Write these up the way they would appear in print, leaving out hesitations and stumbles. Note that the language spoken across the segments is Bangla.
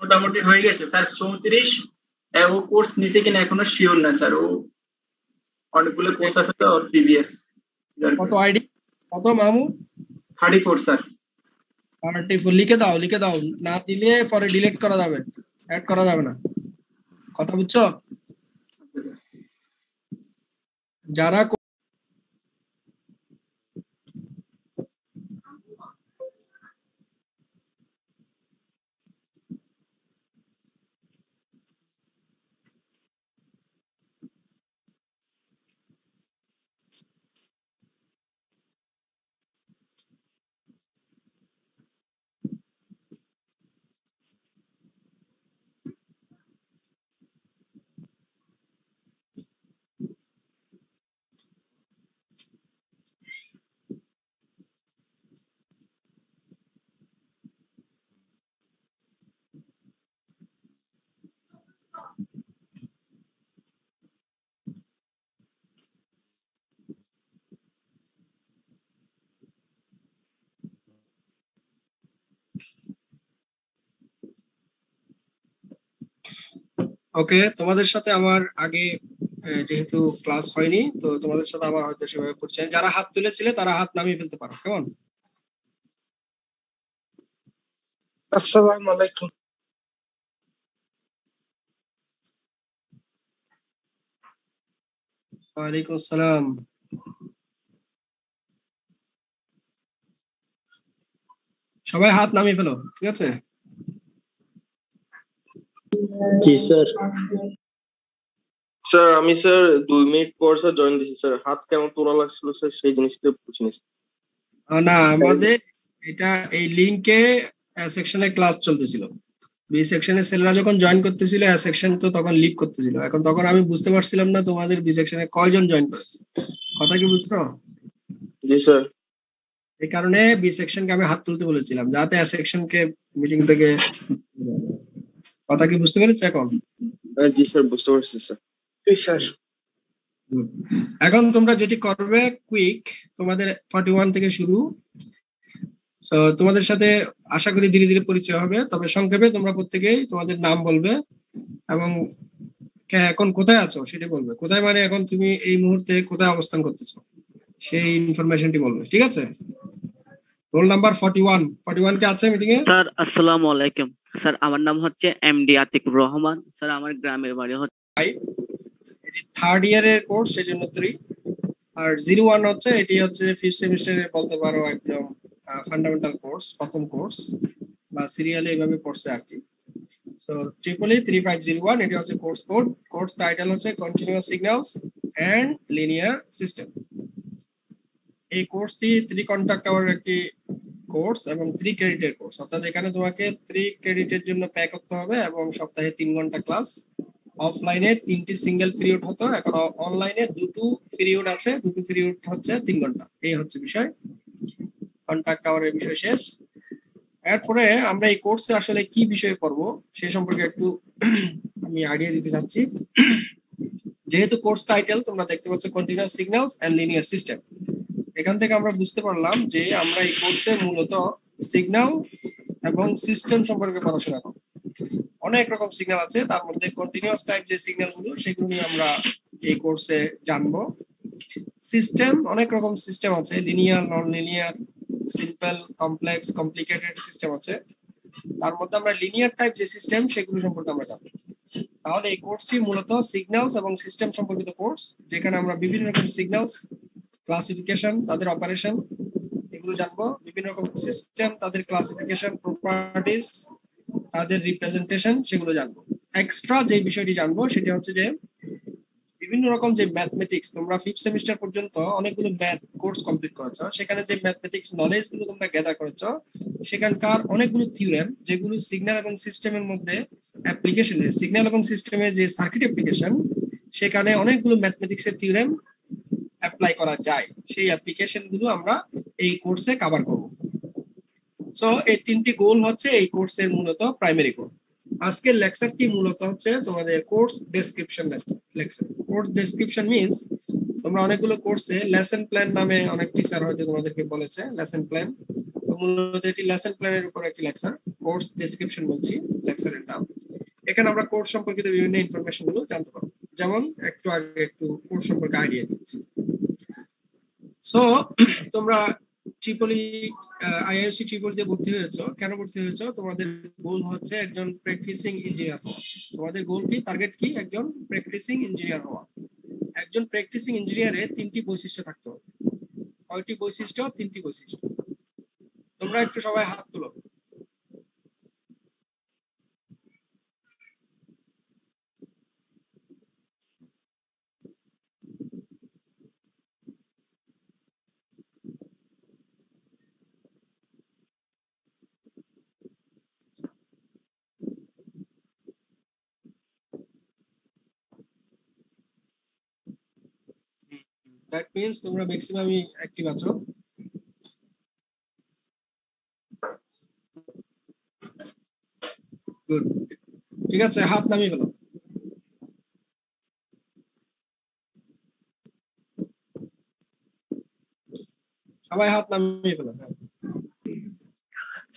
মোটামুটি হয়ে গেছে স্যার 34। ও কোর্স নিছে কিনা এখনো শিওর না স্যার, ও অনেকগুলো কোর্স আছে তো ওর প্রিভিয়াস। কত আইডি, কত মামু? 34 স্যার। 34 লিখে দাও, লিখে দাও, না দিলে পরে ডিলিট করা যাবে, অ্যাড করা যাবে না। কথা বুঝছো? যারা ওকে, তোমাদের সাথে আমার আগে যেহেতু ক্লাস হয়নি, তো তোমাদের সাথে আমার হয়তো সেভাবে পরিচয়। যারা হাত তুলেছিলে তারা হাত নামিয়ে ফেলতে পারো, কেমন? আসসালামু আলাইকুম। ওয়ালাইকুম আসসালাম। সবাই হাত নামিয়ে ফেলো, ঠিক আছে? জি স্যার। স্যার আমি স্যার 2 মিনিট পর স্যার জয়েন দিছি স্যার, হাত কেন তোলা লাগছিল স্যার সেই জিনিসটা বুঝিনি। না, আমাদের এটা এই লিংকে সেকশনে ক্লাস চলতেছিল, বি সেকশনে সেলরা যখন জয়েন করতেছিল, এ সেকশন তো তখন লিভ করতেছিল। এখন তখন আমি বুঝতে পারছিলাম না তোমাদের বি সেকশনে কয়জন জয়েন করেছে। কথা কি বুঝছো? জি স্যার। এই কারণে বি সেকশনকে আমি হাত তুলতে বলেছিলাম, যাতে এ সেকশনকে মিটিং থেকে। কথা কি বুঝতে পেরেছো এখন? জি স্যার, বুঝতে পারছি স্যার। জি স্যার। এখন তোমরা যেটি করবে, কুইক তোমাদের 41 থেকে শুরু। তো তোমাদের সাথে আশা করি ধীরে ধীরে পরিচয় হবে, তবে সংক্ষেপে তোমরা প্রত্যেকেই তোমাদের নাম বলবে এবং এখন কোথায় আছো সেটা বলবে। কোথায় মানে এখন তুমি এই মুহূর্তে কোথায় অবস্থান করতেছো সেই ইনফরমেশনটি বলবে, ঠিক আছে? রোল নাম্বার 41 কে আছে মিটিং এ? স্যার আসসালামু আলাইকুম। স্যার আমার নাম হচ্ছে এমডি আতিকুর রহমান। স্যার আমার গ্রামের বাড়ি হচ্ছে এটি থার্ড ইয়ারের কোর্স, সেজন্য 3। আর 01 হচ্ছে, এটি হচ্ছে 5th সেমিস্টারে বলতে পারো একদম ফান্ডামেন্টাল কোর্স, প্রথম কোর্স বা সিরিয়ালে এইভাবে পড়ছে আর কি। সো ট্রিপলি 3501 এটি হচ্ছে কোর্স কোড। কোর্স টাইটেল হচ্ছে continuous signals and linear system. এই কোর্সটি 3 কন্ট্যাক্ট আওয়ার একটি কোর্স এবং 3 ক্রেডিটের কোর্স, অর্থাৎ এখানে তোমাকে 3 ক্রেডিটের জন্য পে করতে হবে এবং সপ্তাহে 3 ঘন্টা ক্লাস। অফলাইনে 3টি সিঙ্গেল পিরিয়ড হতো, এখন অনলাইনে 2টো পিরিয়ড আছে, 2টো পিরিয়ড হচ্ছে 3 ঘন্টা। এই হচ্ছে বিষয়, কন্ট্যাক্ট আওয়ারের বিষয় শেষ। এরপরে আমরা এই কোর্সে আসলে কি বিষয়ে পড়বো সে সম্পর্কে একটু আমি আইডিয়া দিতে চাচ্ছি। যেহেতু কোর্স টাইটেল তোমরা দেখতে পাচ্ছ continuous signals and linear system, এখান থেকে আমরা বুঝতে পারলাম যে আমরা এই কোর্সে মূলত সিগন্যাল এবং সিস্টেম সম্পর্কে পড়াশোনা করব। অনেক রকম সিগন্যাল আছে, তার মধ্যে কন্টিনিউয়াস টাইপ যে সিগন্যালগুলো সেগুলো নিয়ে আমরা এই কোর্সে জানবো। সিস্টেম, অনেক রকম সিস্টেম আছে, linear, non linear, simple, complex, complicated system আছে। তার মধ্যে আমরা লিনিয়ার টাইপ যে সিস্টেম সেগুলো সম্পর্কে আমরা জানবো। তাহলে এই কোর্সটি মূলত সিগন্যালস এবং সিস্টেম সম্পর্কিত কোর্স, যেখানে আমরা বিভিন্ন রকম সিগন্যালস, ক্লাসিফিকেশন, তাদের অপারেশন এগুলো জানবো। বিভিন্ন রকম সিস্টেম, তাদের ক্লাসিফিকেশন, প্রপার্টিজ, তাদের রিপ্রেজেন্টেশন সেগুলো জানবো। এক্সট্রা যে বিষয়টি জানবো সেটা হচ্ছে যে বিভিন্ন রকম যে ম্যাথমেটিক্স, তোমরা 5th সেমিস্টার পর্যন্ত অনেকগুলো ম্যাথ কোর্স কমপ্লিট করেছো, সেখানে যে ম্যাথমেটিক্স নলেজ গুলো তোমরা গ্যাদার করেছো, সেখানকার অনেকগুলো থিওরেম যেগুলো সিগন্যাল এবং সিস্টেমের মধ্যে অ্যাপ্লিকেশনের, সিগন্যাল এবং সিস্টেমের যে সার্কিট অ্যাপ্লিকেশন, সেখানে অনেকগুলো ম্যাথমেটিক্সের থিওরেম অ্যাপ্লাই করা যায়, সেই অ্যাপ্লিকেশন গুলো আমরা এই কোর্সে কভার করব। সো এই 3টি গোল হচ্ছে এই কোর্সের মূলত প্রাইমারি গোল। আজকের লেকচারটি মূলত হচ্ছে তোমাদের course description lecture. Course description means তোমরা অনেকগুলো কোর্সে লেসন প্ল্যান নামে অনেক টিচার হয়তো তোমাদেরকে বলেছে লেসন প্ল্যান, তো মূলত এটি লেসন প্ল্যানের উপর একটি লেকচার, কোর্স ডেসক্রিপশন বলছি। লেকচারের নাম। এখানে আমরা কোর্স সম্পর্কিত বিভিন্ন ইনফরমেশন গুলো জানতে পারবো। যেমন একটু আগে একটু কোর্স সম্পর্কে আইডিয়া দিচ্ছি। সো তোমরা ট্রিপলি আইআইএসসি ট্রিপলিতে ভর্তি হয়েছো, কেন ভর্তি হয়েছো? তোমাদের গোল হচ্ছে একজন প্র্যাকটিসিং ইঞ্জিনিয়ার হওয়া। তোমাদের গোল কি, টার্গেট কি? একজন প্র্যাকটিসিং ইঞ্জিনিয়ার হওয়া। একজন প্র্যাকটিসিং ইঞ্জিনিয়ারের 3টি বৈশিষ্ট্য থাকতে হবে। কয়টি বৈশিষ্ট্য? 3টি বৈশিষ্ট্য। তোমরা একটু সবাই হাত তুলো। দ্যাট মিন্স তোমরা ম্যাক্সিমামই অ্যাক্টিভ আছো। গুড, ঠিক আছে, হাত নামিয়ে ফেলো। সবাই হাত নামিয়ে ফেলো।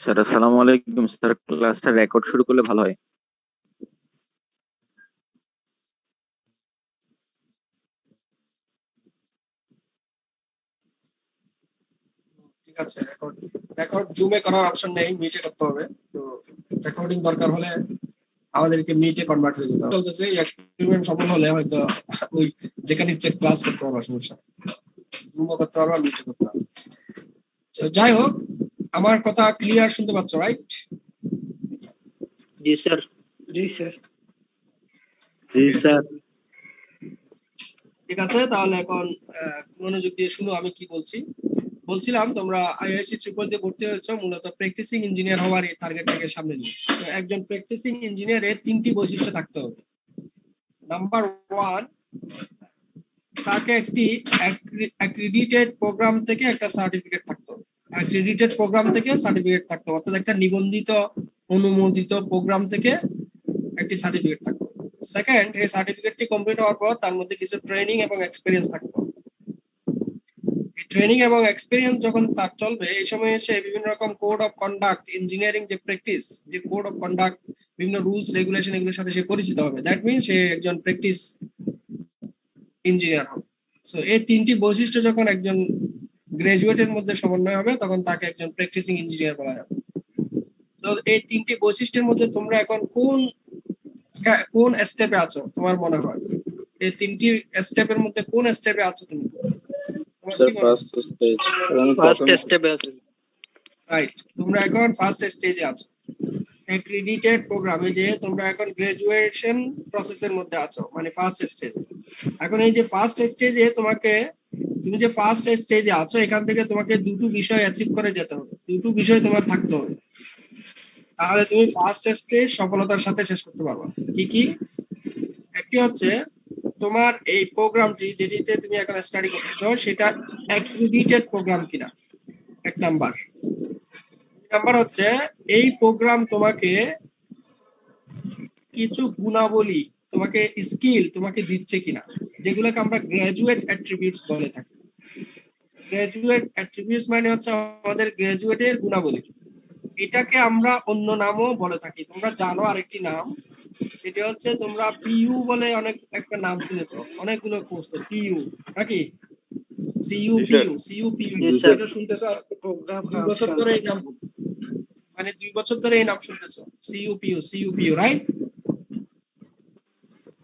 স্যার আসসালামু আলাইকুম স্যার, ক্লাসটা রেকর্ড শুরু করলে ভালো হয়। ঠিক আছে, রেকর্ড জুমে করার অপশন নেই, মিটে করতে হবে। তো রেকর্ডিং দরকার হলে আমাদেরকে মিটে কনভার্ট হয়ে যেতে হবে। চলতেছে এক্সপেরিমেন্ট সফল হলে হয়তো ওই যেখানে ইচ্ছে ক্লাস করতে পারবা, সমস্যা জুমও করতে পারবা, মিটে করতে পারবা। তো যাই হোক, আমার কথা ক্লিয়ার শুনতে পাচ্ছ, রাইট? জি স্যার। জি স্যার। ঠিক আছে, তাহলে এখন মনোযোগ দিয়ে শুনো আমি কি বলছি। বলছিলাম তোমরা আইআইএসসি ট্রিপলিতে ভর্তি হয়েছো মূলত প্র্যাকটিসিং ইঞ্জিনিয়ার হওয়ার এই টার্গেটটাকে সামনে নিয়ে। তো একজন প্র্যাকটিসিং ইঞ্জিনিয়ারের 3টি বৈশিষ্ট্য থাকতে হবে। নাম্বার 1, তাকে একটি অ্যাক্রিডিটেড প্রোগ্রাম থেকে একটা সার্টিফিকেট থাকতে হবে। অ্যাক্রিডিটেড প্রোগ্রাম থেকে সার্টিফিকেট থাকতে হবে, অর্থাৎ একটা নিবন্ধিত অনুমোদিত প্রোগ্রাম থেকে একটি সার্টিফিকেট থাকতে হবে। সেকেন্ড, এই সার্টিফিকেটটি কমপ্লিট হওয়ার পর তার মধ্যে কিছু ট্রেনিং এবং এক্সপেরিয়েন্স থাকতে হবে। এই ট্রেনিং এবং এক্সপেরিয়েন্স যখন তার চলবে, এই সময় সে বিভিন্ন রকম কোড অফ কন্ডাক্ট, ইঞ্জিনিয়ারিং যে প্র্যাকটিস, যে কোড অফ কন্ডাক্ট, বিভিন্ন রুলস রেগুলেশন, এগুলোর সাথে সে পরিচিত হবে। দ্যাট মিনস সে একজন প্র্যাকটিস ইঞ্জিনিয়ার হবে। সো এই 3টি বৈশিষ্ট্য যখন একজন গ্রাজুয়েটের মধ্যে সমন্বয় হবে, তখন তাকে একজন প্র্যাকটিসিং ইঞ্জিনিয়ার বলা হবে। তো এই 3টি বৈশিষ্ট্যের মধ্যে তোমরা এখন কোন স্টেপে আছো তোমার মনে হয়? এই 3টি স্টেপের মধ্যে কোন স্টেপে আছো তুমি? Sir first stage. ফার্স্ট স্টেপে আছে। রাইট, তোমরা এখন ফার্স্ট স্টেজে আছো। অ্যাক্রিডিটেড প্রোগ্রামে যে তোমরা এখন গ্রাজুয়েশন প্রসেসের মধ্যে আছো, মানে ফার্স্ট স্টেজে। এখন এই যে ফার্স্ট স্টেজে তুমি যে ফার্স্ট স্টেজে আছো, এখান থেকে তোমাকে দুটো বিষয় অ্যাচিভ করে যেতে হবে, দুটো বিষয় তোমার থাকতে হবে, তাহলে তুমি ফার্স্ট স্টেজ সফলতার সাথে শেষ করতে পারবে। কি কি? একটি হচ্ছে তোমার এই প্রোগ্রামটি যেটিতে তুমি এখন স্টাডি করতেছো সেটা অ্যাক্রিডিটেড প্রোগ্রাম কিনা, এক নাম্বার। নাম্বার হচ্ছে এই প্রোগ্রাম তোমাকে কিছু গুণাবলী, তোমাকে স্কিল তোমাকে দিচ্ছে কিনা, যেগুলোকে আমরা গ্রাজুয়েট অ্যাট্রিবিউটস বলে থাকি। গ্রাজুয়েট অ্যাট্রিবিউটস মানে হচ্ছে আমাদের গ্রাজুয়েটের গুণাবলী। এটাকে আমরা অন্য নামও বলে থাকি, তোমরা জানো আরেকটি নাম, সেটা হচ্ছে তোমরা পিইউ বলে অনেক একটা নাম শুনেছো, অনেকগুলো কোর্স তো পিইউ নাকি, সিইউ পিইউ এটা শুনতেছো 2 বছর ধরে এই নাম, মানে 2 বছর ধরে এই নাম শুনতেছো, সিইউ রাইট?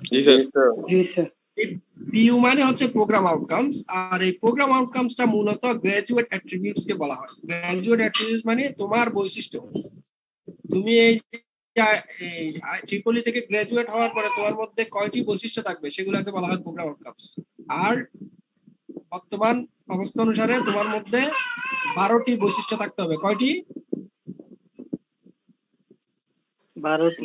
জি স্যার। পিইউ মানে হচ্ছে প্রোগ্রাম আউটকামস, আর এই প্রোগ্রাম আউটকামসটা মূলত গ্রাজুয়েট অ্যাট্রিবিউটস কে বলা হয়। গ্রাজুয়েট অ্যাট্রিবিউটস মানে তোমার বৈশিষ্ট্য। তুমি এই ট্রিপলি থেকে গ্রাজুয়েট হওয়ার পরে তোমার মধ্যে কয়টি বৈশিষ্ট্য থাকবে সেগুলোকে বলা হয় প্রোগ্রাম আউটকামস। আর বর্তমান অবস্থা অনুসারে তোমার মধ্যে 12টি বৈশিষ্ট্য থাকতে হবে। কয়টি? 12টি।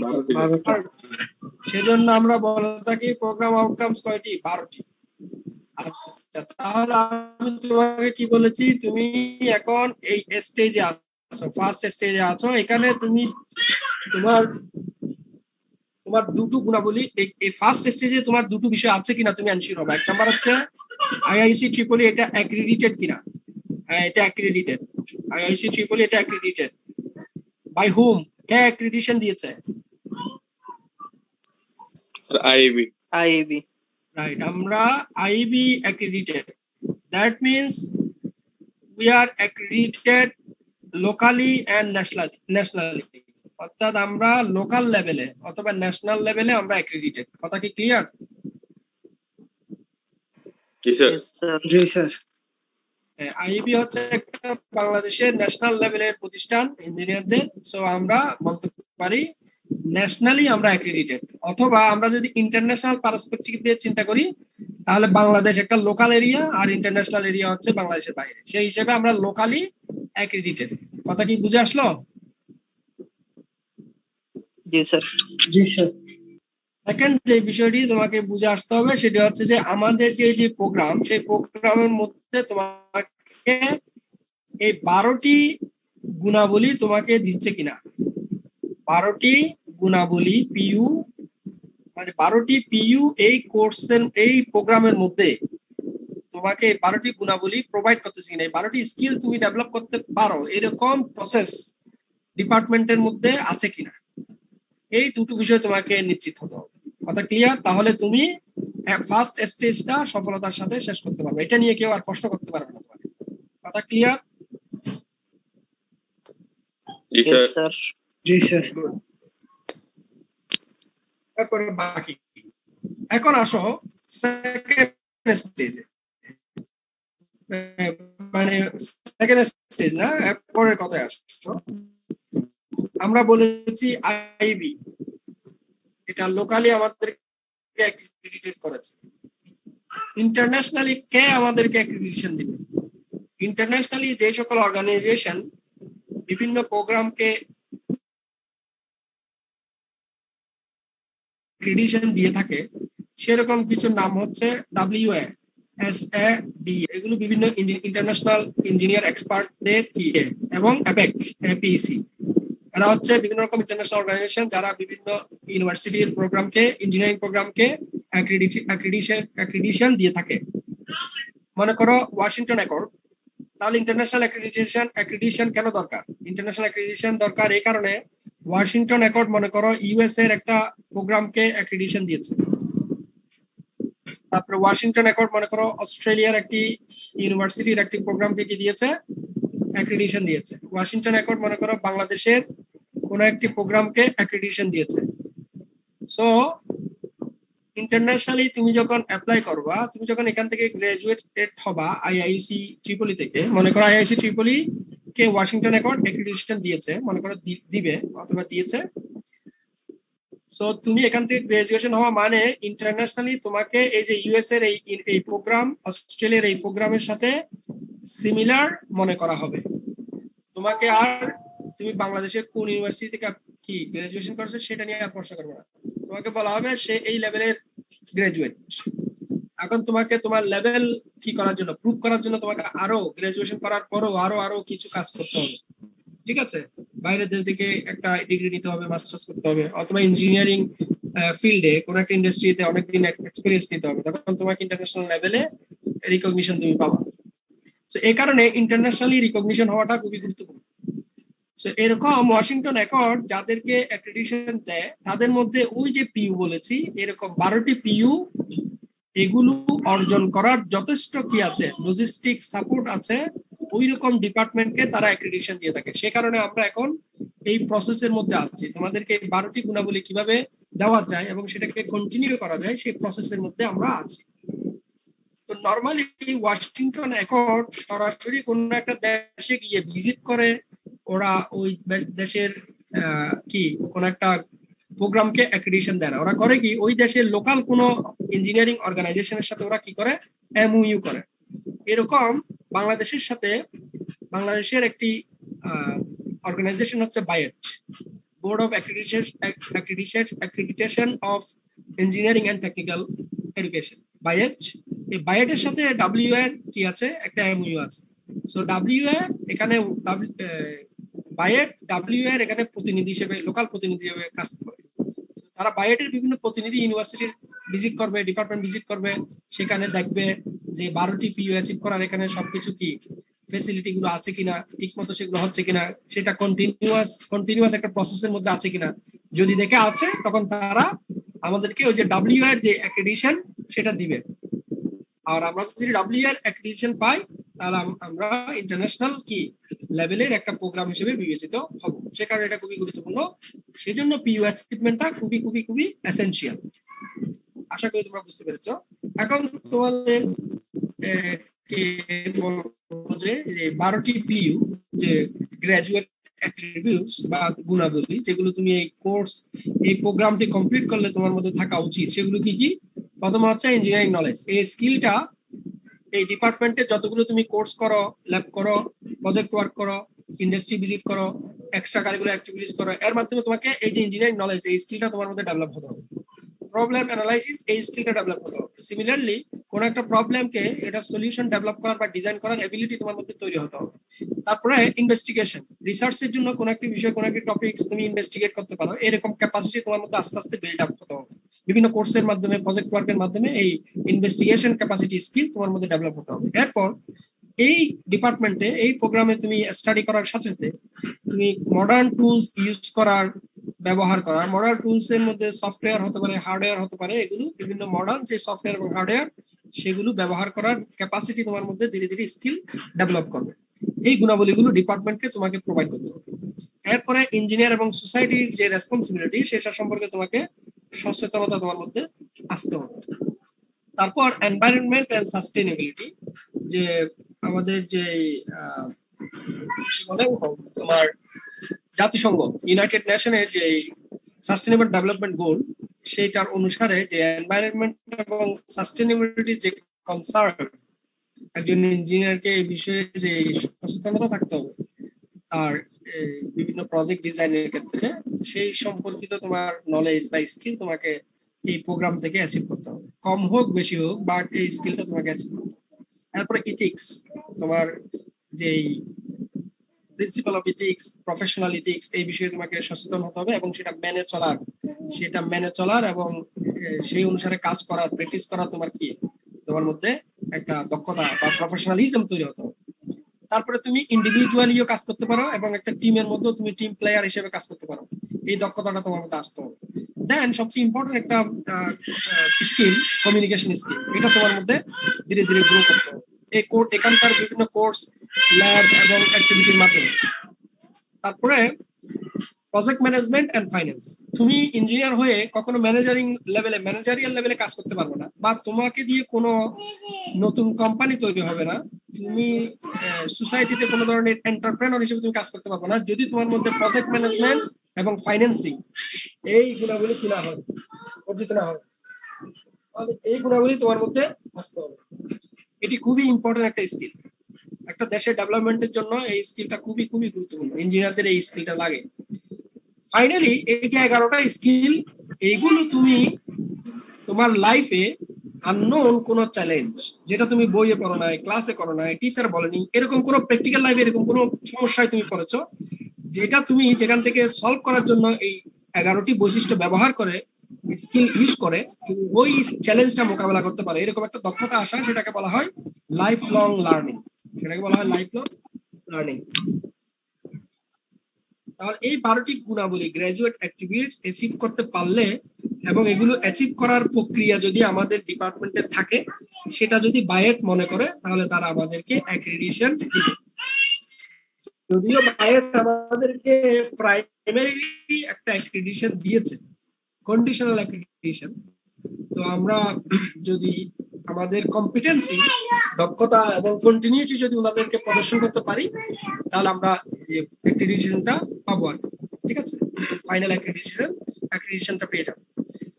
সেজন্য আমরা বলে থাকি প্রোগ্রাম আউটকামস কয়টি? 12টি। আচ্ছা, তাহলে আমি তোমাকে কি বলেছি, তুমি এখন এই স্টেজে আছো, ফার্স্ট স্টেজে আছো। এখানে তুমি তোমার দুটো গুণাবলী, এই ফার্স্ট স্টেজে তোমার দুটো বিষয় আছে কিনা তুমি এনশিওর হবে। এক নাম্বার হচ্ছে আইআইসি ট্রিপলি এটা অ্যাক্রিডিটেড কিনা। হ্যাঁ, এটা অ্যাক্রিডিটেড। আইআইসি ট্রিপলি এটা অ্যাক্রিডিটেড। By hmm? কে অ্যাক্রিডিটেশন দিয়েছে? Sir IAB. আইএবি। রাইট, আমরা IB accredited. That means we are accredited locally and nationally. অর্থাৎ আমরা লোকাল লেভেলে অথবা ন্যাশনাল লেভেলে আমরা accredited. কথা কি ক্লিয়ার? জি স্যার। জি স্যার। আইবি হচ্ছে একটা বাংলাদেশের ন্যাশনাল লেভেলের প্রতিষ্ঠান ইঞ্জিনিয়ারদের। সো আমরা বলতে পারি ন্যাশনালি আমরা অ্যাক্রিডিটেড, অথবা আমরা যদি ইন্টারন্যাশনাল পার্সপেক্টিভ দিয়ে চিন্তা করি তাহলে বাংলাদেশ একটা লোকাল এরিয়া আর ইন্টারন্যাশনাল এরিয়া হচ্ছে বাংলাদেশের বাইরে, সেই হিসেবে আমরা লোকালি অ্যাক্রিডিটেড। কথা কি বুঝে আসলো? জি স্যার। জি স্যার। সেকেন্ড যে বিষয়টি তোমাকে বুঝে আসতে হবে সেটা হচ্ছে যে আমাদের যে প্রোগ্রাম, সেই প্রোগ্রামের মধ্যে তোমাকে এই 12টি গুণাবলী তোমাকে দিচ্ছে কিনা। 12টি গুণাবলী পিইউ, মানে 12টি পিইউ এই কোর্সের এই প্রোগ্রামের মধ্যে তোমাকে 12টি গুণাবলী প্রোভাইড করতেছে কিনা, এই 12টি স্কিল তুমি ডেভেলপ করতে পারো এরকম প্রসেস ডিপার্টমেন্টের মধ্যে আছে কিনা, এই দুটো বিষয় তোমাকে নিশ্চিত হতে হবে। কথা ক্লিয়ার? তাহলে তুমি ফার্স্ট স্টেজটা সফলতার সাথে শেষ করতে পারবে, এটা নিয়ে কেউ আর কষ্ট করতে পারবে না। কথা ক্লিয়ার? জি স্যার। জি স্যার। তারপরে বাকি এখন আসো সেকেন্ড স্টেজে, মানে সেকেন্ড স্টেজ না, পরের কথায় আসো। আমরা বলেছি আইবি এটা লোকালি আমাদেরকে অ্যাক্রিডিটেড করেছে। ইন্টারন্যাশনালি কে আমাদেরকে অ্যাক্রিডিটেশন দিবে? ইন্টারন্যাশনালি যে সকল অর্গানাইজেশন বিভিন্ন প্রোগ্রামকে অ্যাক্রিডিটেশন দিয়ে থাকে সেরকম কিছু নাম হচ্ছে WA, SAD, এগুলো বিভিন্ন ইন্টারন্যাশনাল ইঞ্জিনিয়ার এক্সপার্টদের এবং APEC, এরা হচ্ছে বিভিন্ন রকম ইন্টারন্যাশনাল অর্গানাইজেশন যারা বিভিন্ন ইউনিভার্সিটির প্রোগ্রামকে, ইঞ্জিনিয়ারিং প্রোগ্রামকে অ্যাক্রিডিটেশন দিয়ে থাকে। মনে করো ওয়াশিংটন অ্যাকর্ড, তাহলে ইন্টারন্যাশনাল অ্যাক্রিডিটেশন কেন দরকার? ইন্টারন্যাশনাল অ্যাক্রিডিটেশন দরকার এই কারণে, ওয়াশিংটন অ্যাকর্ড মনে করো ইউএস এর একটা প্রোগ্রামকে অ্যাক্রিডিটেশন দিয়েছে। তারপরে ওয়াশিংটন অ্যাকর্ড মনে করো অস্ট্রেলিয়ার একটি ইউনিভার্সিটির একটি প্রোগ্রামকে কি দিয়েছে? অ্যাক্রিডিটেশন দিয়েছে। ওয়াশিংটন অ্যাকর্ড মনে করো বাংলাদেশের কোন একটি প্রোগ্রামকে অ্যাক্রিডিটেশন দিয়েছে। সো ইন্টারন্যাশনালি তুমি যখন অ্যাপ্লাই করবা, তুমি যখন এখান থেকে গ্রাজুয়েটেড হবা আইআইসি ট্রিপলি থেকে, মনে করো আইআইসি ট্রিপলি কে ওয়াশিংটন অ্যাকর্ড অ্যাক্রিডিটেশন দিয়েছে, মনে করো দিবে অথবা দিয়েছে। সো তুমি এখান থেকে গ্রাজুয়েশন হওয়া মানে ইন্টারন্যাশনালি তোমাকে এই যে ইউএস এর এই প্রোগ্রাম, অস্ট্রেলিয়ার এই প্রোগ্রামের সাথে সিমিলার মনে করা হবে। তোমাকে আর তুমি বাংলাদেশের কোন ইউনিভার্সিটি থেকে কি গ্রাজুয়েশন করছো সেটা নিয়ে আর প্রশ্ন করবে না, তোমাকে বলা হবে সে এই লেভেলের গ্রাজুয়েট। এখন তোমাকে তোমার লেভেল কি করার জন্য, প্রুভ করার জন্য তোমাকে আরো গ্রাজুয়েশন করার পরও আরো কিছু কাজ করতে হবে। ঠিক আছে, বাইরের দেশ থেকে একটা ডিগ্রি নিতে হবে, মাস্টার্স করতে হবে, অথবা ইঞ্জিনিয়ারিং ফিল্ডে কোন একটা ইন্ডাস্ট্রিতে অনেকদিন এক্সপেরিয়েন্স নিতে হবে, তখন তোমাকে ইন্টারন্যাশনাল লেভেলে রিকগনিশন তুমি পাবা। সো এই কারণে ইন্টারন্যাশনালি রিকগনিশন হওয়াটা খুবই গুরুত্বপূর্ণ। সো এরকম ওয়াশিংটন অ্যাকর্ড যাদেরকে অ্যাক্রিডিটেশন দেয় তাদের মধ্যে ওই যে পিইউ বলেছি এরকম 12টি পিইউ, এগুলো অর্জন করার যথেষ্ট কি আছে, লজিস্টিক সাপোর্ট আছে, ওই রকম ডিপার্টমেন্টকে তারা অ্যাক্রিডিটেশন দিয়ে থাকে। সে কারণে আমরা এখন এই প্রসেসের মধ্যে আছি, তোমাদেরকে 12টি গুণাবলী কিভাবে দেওয়া যায় এবং সেটাকে কন্টিনিউ করা যায় সেই প্রসেসের মধ্যে আমরা আছি। তো নরমালি ওয়াশিংটন অ্যাকর্ড সরাসরি কোন একটা দেশে গিয়ে ভিজিট করে ওরা ওই দেশের কি কোন একটা প্রোগ্রামকে অ্যাক্রিডিটেশন দেয় না, ওরা করে কি ওই দেশের লোকাল কোনো ইঞ্জিনিয়ারিং অর্গানাইজেশনের সাথে ওরা কি করে এমওইউ করে। এরকম বাংলাদেশের সাথে বাংলাদেশের একটি অর্গানাইজেশন হচ্ছে BAETE, board of accreditation of engineering and technical education, BAETE. এই বায়েটের সাথে ডাব্লিউ এর কি আছে, একটা এমওইউ আছে। সো ডাব্লিউ এ এখানে বায়েট ডাব্লিউ এর এখানে প্রতিনিধি হিসেবে, লোকাল প্রতিনিধি হিসেবে কাজ করে। তারা বায়েটের বিভিন্ন প্রতিনিধি ইউনিভার্সিটির ভিজিট করবে, ডিপার্টমেন্ট ভিজিট করবে, সেখানে দেখবে যে 12টি পিইউ অ্যাচিভ করার এখানে সবকিছু কি ফ্যাসিলিটি গুলো আছে কিনা, ঠিক মতো সেগুলো হচ্ছে কিনা, সেটা কন্টিনিউয়াস একটা প্রসেসের মধ্যে আছে কিনা। যদি দেখে আছে তখন তারা আমাদেরকে ওই যে ডাব্লিউ এর যে অ্যাক্রেডিটেশন সেটা দিবে। আর আমরা যদি ডাব্লিউ এর অ্যাক্রেডিটেশন পাই তাহলে আমরা ইন্টারন্যাশনাল কি লেভেলের একটা প্রোগ্রাম হিসেবে বিবেচিত হব। সে কারণে এটা খুবই গুরুত্বপূর্ণ, সেজন্য পিইউ অ্যাচিভমেন্টটা খুবই খুবই খুবই এসেনশিয়াল। আশা করি তোমরা বুঝতে পেরেছো। এখন তোমাদের যে 12টি পিইউ যে গ্রাজুয়েট অ্যাট্রিবিউটস বা গুণাবলী যেগুলো তুমি এই কোর্স এই প্রোগ্রামটি কমপ্লিট করলে তোমার মধ্যে থাকা উচিত, সেগুলো কি কি? প্রথম হচ্ছে ইঞ্জিনিয়ারিং নলেজ। এই স্কিলটা এই ডিপার্টমেন্টে যতগুলো তুমি কোর্স করো, ল্যাব করো, প্রজেক্ট ওয়ার্ক করো, ইন্ডাস্ট্রি ভিজিট করো, এক্সট্রা কারিকুলার অ্যাক্টিভিটিস করো, এর মাধ্যমে তোমাকে এই যে ইঞ্জিনিয়ারিং নলেজ এই স্কিলটা তোমার মধ্যে ডেভেলপ হতে হবে। প্রবলেম অ্যানালাইসিস এই স্কিলটা ডেভেলপ হতে হবে। সিমিলারলি কোন একটা প্রবলেমকে এটা সলিউশন ডেভেলপ করার বা ডিজাইন করার এবিলিটি তোমার মধ্যে তৈরি হতে হবে। তারপরে ইনভেস্টিগেশন, রিসার্চের জন্য কোন একটা বিষয় কোন একটা টপিকস তুমি ইনভেস্টিগেট করতে পারো, এরকম ক্যাপাসিটি তোমার মধ্যে আস্তে আস্তে বিল্ড আপ হতে হবে। বিভিন্ন কোর্সের মাধ্যমে, প্রজেক্ট ওয়ার্কের মাধ্যমে এই ইনভেস্টিগেশন ক্যাপাসিটি স্কিল তোমার মধ্যে ডেভেলপ হতে হবে। এরপর এই ডিপার্টমেন্টে এই প্রোগ্রামে তুমি স্টাডি করার সাথে সাথে তুমি মডার্ন টুলস ইউজ করার, ব্যবহার করার। মডার্ন টুলস এর মধ্যে সফটওয়্যার হতে পারে, হার্ডওয়্যার হতে পারে, এগুলো বিভিন্ন মডার্ন যে সফটওয়্যার এবং হার্ডওয়্যার সেগুলো ব্যবহার করার ক্যাপাসিটি তোমার মধ্যে ধীরে ধীরে স্কিল ডেভেলপ করবে। এই গুণাবলীগুলো ডিপার্টমেন্টকে তোমাকে প্রোভাইড করতে হবে। এরপরে ইঞ্জিনিয়ার এবং সোসাইটির যে রেসপন্সিবিলিটি সেটা সম্পর্কে তোমাকে সচেতনতা তোমার মধ্যে আসতে হবে। তারপর এনভায়রনমেন্ট এন্ড সাস্টেইনেবিলিটি, যে আমাদের যে তোমার জাতিসংঘ ইউনাইটেড নেশনের যে সাস্টেইনেবল ডেভেলপমেন্ট গোল সেইটার অনুসারে যে এনভায়রনমেন্ট এবং সাস্টেইনেবিলিটি যে কনসার্ন, একজন ইঞ্জিনিয়ারকে এই বিষয়ে যে সচেতনতা থাকতে হবে আর বিভিন্ন প্রজেক্ট ডিজাইনের ক্ষেত্রে, সেই সম্পর্কিত তোমার নলেজ বা স্কিল তোমাকে এই প্রোগ্রাম থেকে অ্যাচিভ করতে হবে। কম হোক বেশি হোক, বাট এই স্কিলটা তোমাকে অ্যাচিভ করতে হবে। তারপরে ইথিক্স, তোমার যেই principal of ethics, professional ethics, এই বিষয়ে তোমাকে সচেতন হতে হবে এবং সেটা মেনে চলার এবং সেই অনুসারে কাজ করার, প্র্যাকটিস করার তোমার কি তোমার মধ্যে একটা দক্ষতা বা প্রফেশনালিজম তৈরি হতে হবে। তারপরে তুমি ইন্ডিভিজুয়ালিও কাজ করতে পারো এবং একটা টিমের মধ্যেও তুমি টিম প্লেয়ার হিসেবে কাজ করতে পারো, এই দক্ষতাটা তোমার মধ্যে আসতে হবে। দেন সবচেয়ে ইম্পর্টেন্ট একটা স্কিল, কমিউনিকেশন স্কিল, এটা তোমার মধ্যে ধীরে ধীরে গ্রো করতে হবে এখানকার বিভিন্ন কোর্স, ল্যাব এবং অ্যাক্টিভিটির মাধ্যমে। তারপরে প্রজেক্ট ম্যানেজমেন্ট এন্ড ফাইন্যান্স, তুমি ইঞ্জিনিয়ার হয়ে কখনো ম্যানেজারিয়াল লেভেলে কাজ করতে পারবে না, বা তোমাকে দিয়ে কোনো নতুন কোম্পানি তৈরি হবে না, তুমি সোসাইটিতে কোনো ধরনের এন্টারপ্রেনার হিসেবে তুমি কাজ করতে পারবে না যদি তোমার মধ্যে প্রজেক্ট ম্যানেজমেন্ট এবং ফাইন্যান্সিং এই গুণাবলী কি না হয়, অর্জিত না হয়। এই গুণাবলী তোমার মধ্যে আসতে হবে। এটি খুবই ইম্পর্টেন্ট একটা স্কিল। একটা দেশের ডেভেলপমেন্টের জন্য এই স্কিলটা খুবই খুবই গুরুত্বপূর্ণ, ইঞ্জিনিয়ারদের এই স্কিলটা লাগে। ফাইনালি এই যে 11টা স্কিল, এইগুলো তুমি তোমার লাইফে আননোন কোনো চ্যালেঞ্জ, যেটা তুমি বইয়ে পড়ো নাই, ক্লাসে করো নাই, টিচার বলেনি, এরকম কোনো প্র্যাকটিক্যাল লাইফে এরকম কোনো সমস্যায় তুমি পড়েছো যেটা তুমি যেখান থেকে সলভ করার জন্য এই 11টি বৈশিষ্ট্য ব্যবহার করে, স্কিল ইউজ করে তুমি ওই চ্যালেঞ্জটা মোকাবেলা করতে পারো, এরকম একটা দক্ষতা আসা, সেটাকে বলা হয় লাইফ লং লার্নিং। তাহলে এই 12টি গুণাবলী গ্রাজুয়েট অ্যাট্রিবিউটস অ্যাচিভ করতে পারলে এবং এগুলো অ্যাচিভ করার প্রক্রিয়া যদি আমাদের ডিপার্টমেন্টে থাকে, সেটা যদি বায়েট মনে করে তাহলে তারা আমাদেরকে অ্যাক্রিডিটেশন দিবে। যদিও বায়েট আমাদেরকে প্রাইমারিলি একটা অ্যাক্রিডিটেশন দিয়েছে, কন্ডিশনাল অ্যাক্রিডিটেশন, তো আমরা যদি আমাদের কম্পিটেন্সি, দক্ষতা এবং কন্টিনিউটি যদি ওনাদেরকে প্রদর্শন করতে পারি তাহলে আমরা অ্যাক্রিডিটেশনটা পাবো আর, ঠিক আছে, ফাইনাল অ্যাক্রিডিটেশনটা পেয়ে যাবো।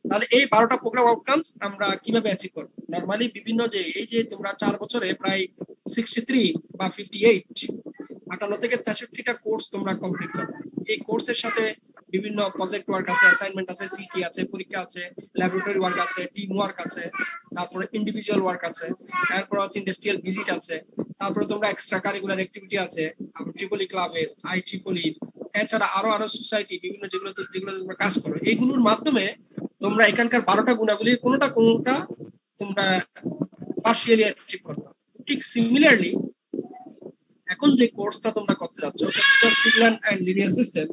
তাহলে এই 12টা প্রোগ্রাম আউটকামস আমরা কিভাবে অ্যাচিভ করব? নরমালি বিভিন্ন যে এই যে তোমরা 4 বছরে প্রায় 63 বা 58 থেকে 63টা কোর্স তোমরা কমপ্লিট করবে। এই কোর্সের সাথে বিভিন্ন প্রজেক্ট ওয়ার্ক আছে, অ্যাসাইনমেন্ট আছে, সিটি আছে, পরীক্ষা আছে, ল্যাবরেটরি ওয়ার্ক আছে, টিম ওয়ার্ক আছে, তারপরে ইন্ডিভিজুয়াল ওয়ার্ক আছে, তারপর হচ্ছে ইন্ডাস্ট্রিয়াল ভিজিট আছে, তারপরে তোমরা এক্সট্রা কারিকুলার অ্যাক্টিভিটি আছে, ট্রিপলি ক্লাবের, IEEE, এছাড়া আরো সোসাইটি বিভিন্ন যেগুলো তোমরা কাজ করো, এইগুলোর মাধ্যমে তোমরা এখানকার 12টা গুণাবলীর কোনোটা তোমরা পার্শিয়ালি অ্যাচিভ করবে। ঠিক সিমিলারলি এখন যে কোর্সটা তোমরা করতে যাচ্ছ, সিভিল এন্ড লিনিয়ার সিস্টেম,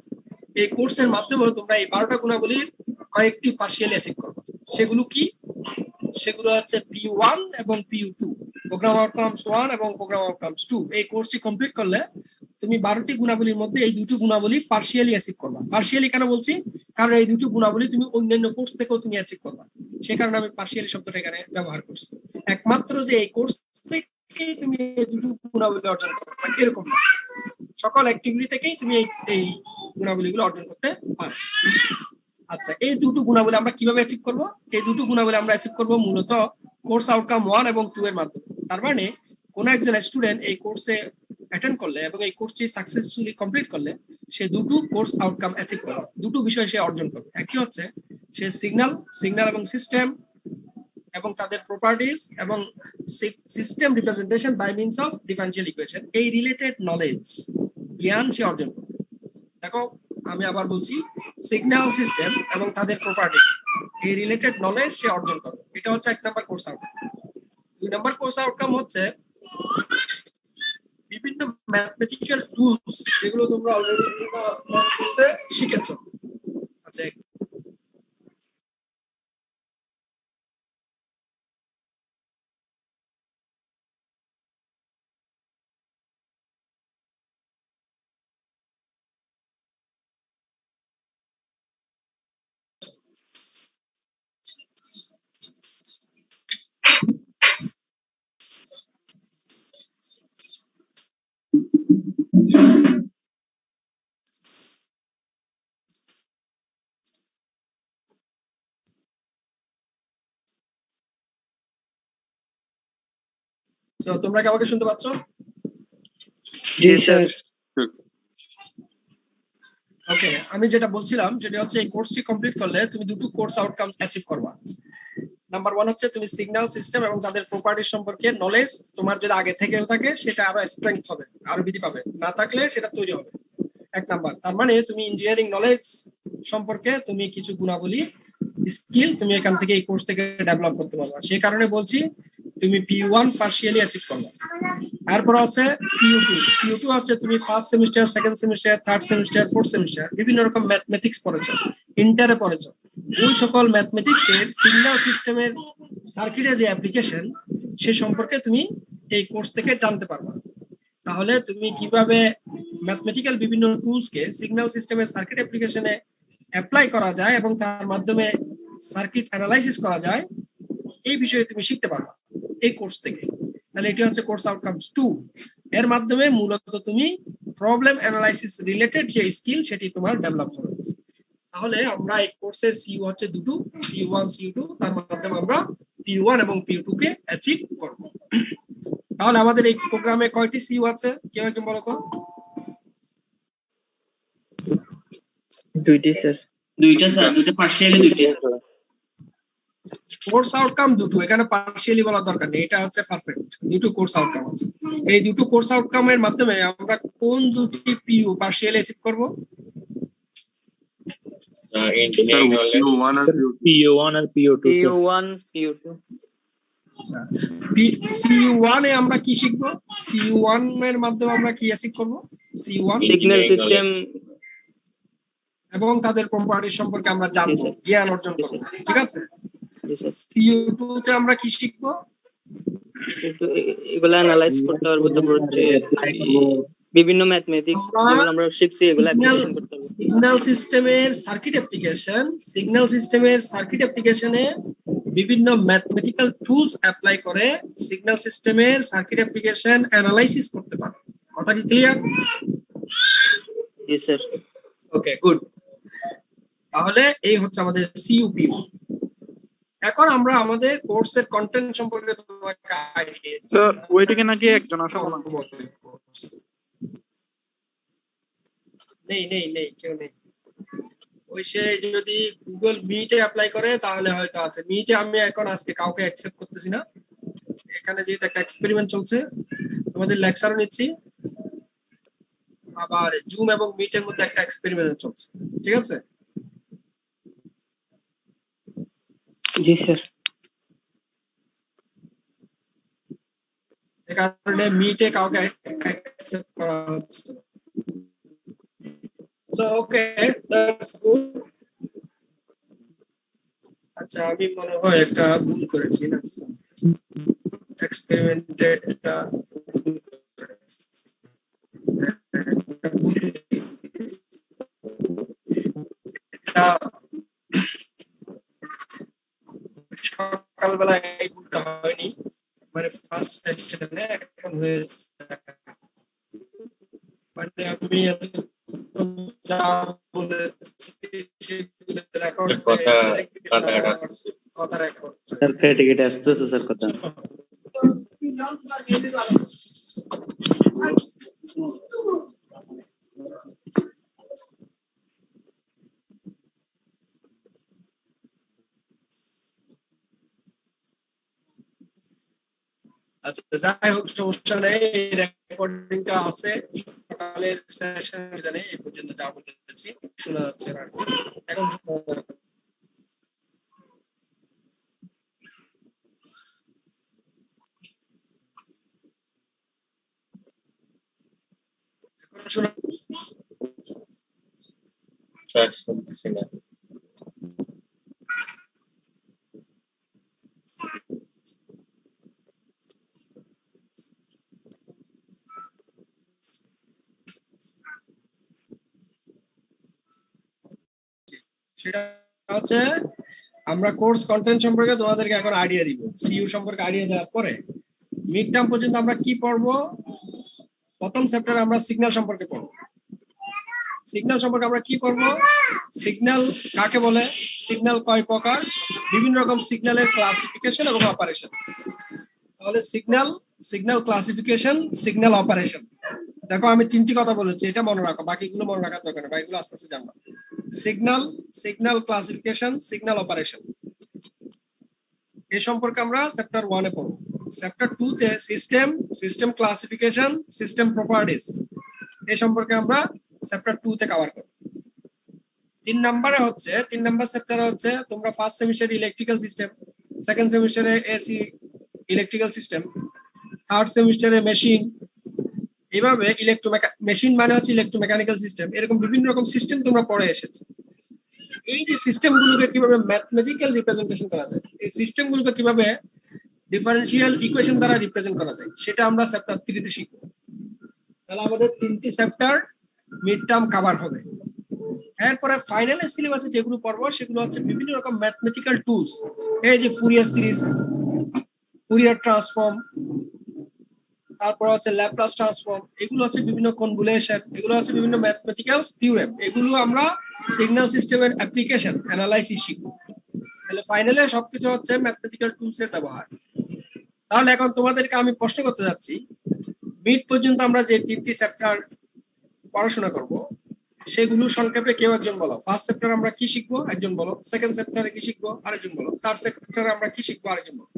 এই কোর্সের মাধ্যমে তোমরা এই 12টা গুণাবলীর কয়েকটি পার্শিয়ালি অ্যাচিভ করবে। সেগুলো কি? সেগুলো হচ্ছে PU1 এবং PU2, প্রোগ্রাম আউটকামস 1 এবং প্রোগ্রাম আউটকামস 2। এই কোর্সটি কমপ্লিট করলে তুমি 12টি গুণাবলীর মধ্যে এই দুটো গুণাবলী পার্শিয়ালি অ্যাচিভ করবা। পার্শিয়ালি কেন বলছি? কারণ এই দুটো গুণাবলী তুমি অন্যান্য কোর্স থেকেও তুমি অ্যাচিভ করবা, সে কারণে আমি পার্শিয়ালি শব্দটা এখানে ব্যবহার করছি। একমাত্র যে এই কোর্স থেকে তুমি এই দুটো গুণাবলী অর্জন করবা এরকম না, সকল অ্যাক্টিভিটি থেকেই তুমি এই গুণাবলীগুলো অর্জন করতে পারো। আচ্ছা, এই দুটো গুণাবলী আমরা কিভাবে অ্যাচিভ করব? এই দুটো গুণাবলী আমরা অ্যাচিভ করব মূলত কোর্স আউটকাম 1 এবং 2 এর মাধ্যমে। তার মানে কোন একজন স্টুডেন্ট এই কোর্সে অ্যাটেন্ড করলে এবং এই কোর্সটি সাকসেসফুলি কমপ্লিট করলে সে দুটো কোর্স আউটকাম অ্যাচিভ করবে, দুটো বিষয় সে অর্জন করবে। একটি হচ্ছে সে সিগন্যাল এবং সিস্টেম এবং তাদের প্রপার্টিজ এবং system representation by means of differential equation, এই রিলেটেড নলেজ জ্ঞান সে অর্জন করবে। দেখো আমি আবার বলছি, সিগন্যাল সিস্টেম এবং তাদের প্রপার্টিজ এই রিলেটেড নলেজ সে অর্জন করবে। এটা হচ্ছে 1 number course outcome. 2 number course outcome হচ্ছে বিভিন্ন ম্যাথমেটিক্যাল টুলস যেগুলো তোমরা অলরেডি কোর্সে শিখেছো। আচ্ছা, তো তোমরা কি আমাকে শুনতে পাচ্ছ? জি স্যার। ওকে, আমি যেটা বলছিলাম সেটা হচ্ছে এই কোর্সটি কমপ্লিট করলে তুমি দুটো কোর্স আউটকাম অ্যাচিভ করবা। নাম্বার 1 হচ্ছে তুমি সিগন্যাল সিস্টেম এবং তাদের প্রপার্টি সম্পর্কে নলেজ তোমার যদি আগে থেকেও থাকে সেটা আরো স্ট্রেংথ হবে, আরো বৃদ্ধি পাবে, না থাকলে সেটা তৈরি হবে। 1 নাম্বার, তার মানে তুমি ইঞ্জিনিয়ারিং নলেজ সম্পর্কে তুমি কিছু গুণাবলী স্কিল তুমি এখান থেকে এই কোর্স থেকে ডেভেলপ করতে পারবা। সেই কারণে বলছি তুমি PU1 পার্শিয়ালি অ্যাচিভ করবা। তারপর হচ্ছে CU2 হচ্ছে তুমি first semester, second semester, third semester, fourth semester বিভিন্ন রকম ম্যাথমেটিক্স পড়েছো, ইন্টারে পড়েছো, ওই সকল ম্যাথমেটিক্সের সিগন্যাল সিস্টেমের সার্কিটে যে অ্যাপ্লিকেশন সে সম্পর্কে তুমি এই কোর্স থেকে জানতে পারবা। তাহলে তুমি কিভাবে ম্যাথমেটিক্যাল বিভিন্ন টুলসকে সিগন্যাল সিস্টেমের সার্কিট অ্যাপ্লিকেশনে অ্যাপ্লাই করা যায় এবং তার মাধ্যমে সার্কিট অ্যানালাইসিস করা যায় এই বিষয়ে তুমি শিখতে পারবা এই কোর্স থেকে। তাহলে এটি হচ্ছে কোর্স আউটকামস 2। এর মাধ্যমে মূলত তুমি প্রবলেম অ্যানালাইসিস রিলেটেড যে স্কিল সেটি তোমার ডেভেলপ হবে। তাহলে আমরা এই কোর্সের সিইউ হচ্ছে দুটো, CU1 CU2, তার মাধ্যমে আমরা PU1 এবং PU2 কে অ্যাচিভ করব। তাহলে আমাদের এই প্রোগ্রামে কয়টি সিইউ আছে কেউ একজন বলো তো? 2টি স্যার। 2টা স্যার, 2টা পার্শিয়ালি 2টা। কোর্স আউটকাম দুটো, এখানে পার্শিয়ালি বলা দরকার নেই, এটা হচ্ছে পারফেক্ট। দুটো কোর্স আউটকাম আছে। এই দুটো কোর্স আউটকামের মাধ্যমে আমরা কোন দুটি PU পার্শিয়ালি অ্যাচিভ করব? PU1 আর PU2 PU1 PU2। আচ্ছা, CU1 এ আমরা কি শিখব? CU1 এর মাধ্যমে আমরা কি অ্যাচিভ করব? CU1 সিগন্যাল সিস্টেম এবং তাদের প্রপার্টি সম্পর্কে আমরা জানবো, জ্ঞান অর্জন করব। ঠিক আছে? জি স্যার। CU2 তে আমরা কি শিখব? এগুলো অ্যানালাইজ করতে পারবো, তারপর হচ্ছে বিভিন্ন ম্যাথমেটিক্স যেগুলো আমরা শিখছি এগুলো অ্যাপ্লিকেশন করতে পারবো। সিগন্যাল সিস্টেমের সার্কিট অ্যাপ্লিকেশনে বিভিন্ন ম্যাথমেটিক্যাল টুলস অ্যাপ্লাই করে সিগন্যাল সিস্টেমের সার্কিট অ্যাপ্লিকেশন অ্যানালাইসিস করতে পারো। কথা কি ক্লিয়ার? জি স্যার। ওকে, গুড। তাহলে এই হচ্ছে আমাদের CUPU। এখন আমরা আমাদের কোর্সের কন্টেন্ট সম্পর্কে তোমাকে আইডিয়া স্যার ওইদিকে নাকি একজন আসা বলা নেই কেউ নেই। ওই সে যদি গুগল মিটে অ্যাপ্লাই করে তাহলে হয়তো আছে। মিটে আমি এখন আজকে কাউকে অ্যাকসেপ্ট করতেছি না, এখানে যেহেতু একটা এক্সপেরিমেন্ট চলছে, তোমাদের লেকচারও নিচ্ছি, আবার জুম এবং মিটের মধ্যে একটা এক্সপেরিমেন্ট চলছে। ঠিক আছে? জি স্যার। এই কারণে মিটে কাউকে অ্যাকসেপ্ট করা হচ্ছে। So okay, that's good. আচ্ছা আমি মনে হয় একটা ভুল করেছি না, এক্সপেরিমেন্টে একটা ভুল করেছি। এটা সকালবেলা এই ভুলটা হয়নি, মানে ফার্স্ট সেশনে এখন হয়েছে। মানে আমি যা বলেছি সেগুলো রেকর্ড কথা আসছে কথা রেকর্ড। স্যার কেটে কেটে আসতেছে স্যার কথা। আচ্ছা যাই হোক সমস্যা নেই, রেকর্ডিংটা আছে সকালের সেশন জানে এই পর্যন্ত যা বলেছি শোনা যাচ্ছে না এখন। শোনা স্যার শুনতেছি না। সেটা হচ্ছে আমরা কোর্স কন্টেন্ট সম্পর্কে তোমাদেরকে এখন আইডিয়া দিব। সিইউ সম্পর্কে আইডিয়া দেওয়ার পরে মিড টার্ম পর্যন্ত আমরা কি পড়বো? প্রথম চ্যাপ্টারে আমরা সিগন্যাল সম্পর্কে পড়বো। সিগন্যাল সম্পর্কে আমরা কি পড়বো? সিগন্যাল কাকে বলে, সিগন্যাল কয় প্রকার, বিভিন্ন রকম সিগন্যালের ক্লাসিফিকেশন এবং অপারেশন। তাহলে signal, signal classification, signal operation. দেখো আমি তিনটি কথা বলেছি, এটা মনে রাখো, বাকিগুলো মনে রাখার দরকার নেই, বাকিগুলো আস্তে আস্তে জানবো। Signal, signal classification, signal operation, এই সম্পর্কে আমরা চ্যাপ্টার 1 এ পড়ব। চ্যাপ্টার 2 তে system, system classification, system properties, এই সম্পর্কে আমরা চ্যাপ্টার 2 তে কভার করব। 3 নম্বরে হচ্ছে 3 নম্বর চ্যাপ্টারে হচ্ছে তোমরা ফার্স্ট সেমিস্টারে ইলেকট্রিক্যাল সিস্টেম, সেকেন্ড সেমিস্টারে এসি ইলেকট্রিক্যাল সিস্টেম, থার্ড সেমিস্টারে মেশিন, এইভাবে মেশিন মানে হচ্ছে ইলেকট্রোমেকানিক্যাল সিস্টেম, এরকম বিভিন্ন রকম সিস্টেম তোমরা পড়ে এসেছো। এই যে সিস্টেমগুলোকে কিভাবে ম্যাথমেটিক্যাল রিপ্রেজেন্টেশন করা যায়, এই সিস্টেমগুলোকে কিভাবে ডিফারেনশিয়াল ইকুয়েশন দ্বারা রিপ্রেজেন্ট করা যায়, সেটা আমরা চ্যাপ্টার 3 তে শিখব। তাহলে আমাদের 3টি চ্যাপ্টার মিড টার্ম কভার হবে। এরপরে ফাইনাল সিলেবাসে যেগুলো পড়বো সেগুলো হচ্ছে বিভিন্ন রকম ম্যাথমেটিক্যাল টুলস, এই যে ফুরিয়ার সিরিজ, ফুরিয়ার ট্রান্সফর্ম, তারপর হচ্ছে ল্যাপ্লাস ট্রান্সফর্ম, এগুলো হচ্ছে বিভিন্ন কনভলিউশন, এগুলো হচ্ছে বিভিন্ন ম্যাথমেটিক্যাল থিওরেম, এগুলো আমরা সিগন্যাল সিস্টেমের অ্যাপ্লিকেশন অ্যানালাইসিস শিখব। তাহলে ফাইনালে সবকিছু হচ্ছে ম্যাথমেটিক্যাল টুলস এর ব্যবহার। তাহলে এখন তোমাদেরকে আমি প্রশ্ন করতে যাচ্ছি, মিড পর্যন্ত আমরা যে 3টি চ্যাপ্টার পড়াশোনা করব সেগুলো সংক্ষেপে কেউ একজন বলো। ফার্স্ট চ্যাপ্টার আমরা কি শিখবো, একজন বলো। সেকেন্ড চ্যাপ্টারে কি শিখবো, আরেকজন বলো। থার্ড চ্যাপ্টারে আমরা কি শিখবো, আরেকজন বলো।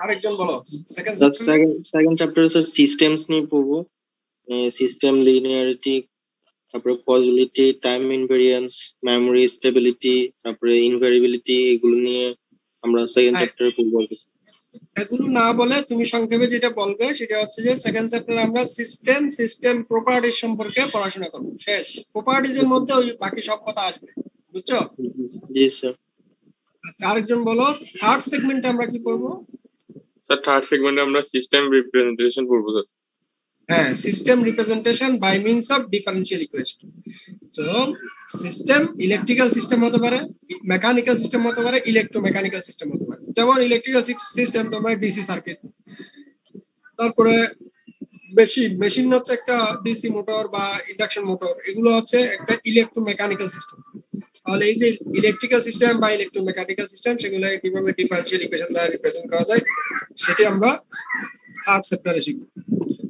আরেকজন বলো। সেকেন্ড চ্যাপ্টার হচ্ছে সিস্টেমস নিয়ে পড়বো, সিস্টেম লিনিয়ারিটি, তারপরে কজুয়ালিটি, টাইম ইনভেরিয়েন্স, মেমোরি স্টেবিলিটি, তারপরে ইনভেরিবিলিটি, এগুলো নিয়ে আমরা সেকেন্ড চ্যাপ্টারে পড়বো। এগুলো না বলে তুমি সংক্ষেপে যেটা বলবে সেটা হচ্ছে যে সেকেন্ড চ্যাপ্টারে আমরা সিস্টেম, সিস্টেম প্রপার্টিজ সম্পর্কে পড়াশোনা করব। শেষ, প্রপার্টিজ এর মধ্যে ওই বাকি সব কথা আসবে, বুঝছো? জি স্যার। আরেকজন বলো থার্ড সেগমেন্টে আমরা কি পড়বো? স্যার থার্ড সেগমেন্টে আমরা সিস্টেম রিপ্রেজেন্টেশন পড়বো স্যার। হ্যাঁ, system representation by means of differential equation. তো সিস্টেম ইলেকট্রিক্যাল সিস্টেম হতে পারে, মেকানিক্যাল সিস্টেম হতে পারে, ইলেকট্রোমেকানিক্যাল সিস্টেম হতে পারে। যেমন ইলেকট্রিক্যাল সিস্টেম তোমরা ডিসি সার্কিট, তারপরে মেশিন, মেশিন হচ্ছে একটা ডিসি মোটর বা ইন্ডাকশন মোটর, এগুলো হচ্ছে একটা ইলেকট্রোমেকানিক্যাল সিস্টেম। তাহলে এই যে ইলেকট্রিক্যাল সিস্টেম বা ইলেকট্রোমেকানিক্যাল সিস্টেম, সেগুলো কিভাবে ডিফারেনশিয়াল ইকুয়েশন দ্বারা রিপ্রেজেন্ট করা যায় সেটি আমরা থার্ড চ্যাপ্টারে শিখব।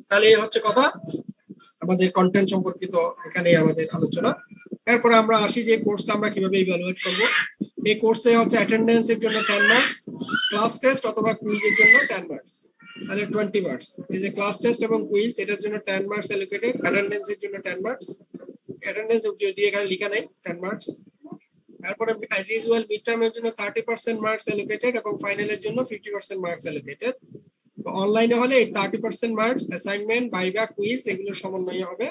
তাহলে এই হচ্ছে কথা, আমাদের কন্টেন্ট সম্পর্কিত এখানেই আমাদের আলোচনা। এরপরে আমরা আসি যে কোর্সটা আমরা কিভাবে ইভালুয়েট করব। এই কোর্সে হচ্ছে অ্যাটেন্ডেন্স এর জন্য 10 মার্কস, ক্লাস টেস্ট অথবা কুইজের জন্য 10 মার্কস, তাহলে 20 মার্কস। এই যে ক্লাস টেস্ট এবং কুইজ, এটার জন্য 10 মার্কস অ্যালোকেটেড, অ্যাটেন্ডেন্স এর জন্য 10 মার্কস, অ্যাটেন্ডেন্স যদি এখানে লেখা নেই 10 মার্কস। তারপরে অ্যাজ ইউজুয়াল মিড টার্মের জন্য 30% মার্কস অ্যালোকেটেড এবং ফাইনালের জন্য 50% মার্কস অ্যালোকেটেড। তো অনলাইনে হলে এই 30% মার্কস অ্যাসাইনমেন্ট ভাইভা কুইজ এগুলো সমন্বয়ে হবে।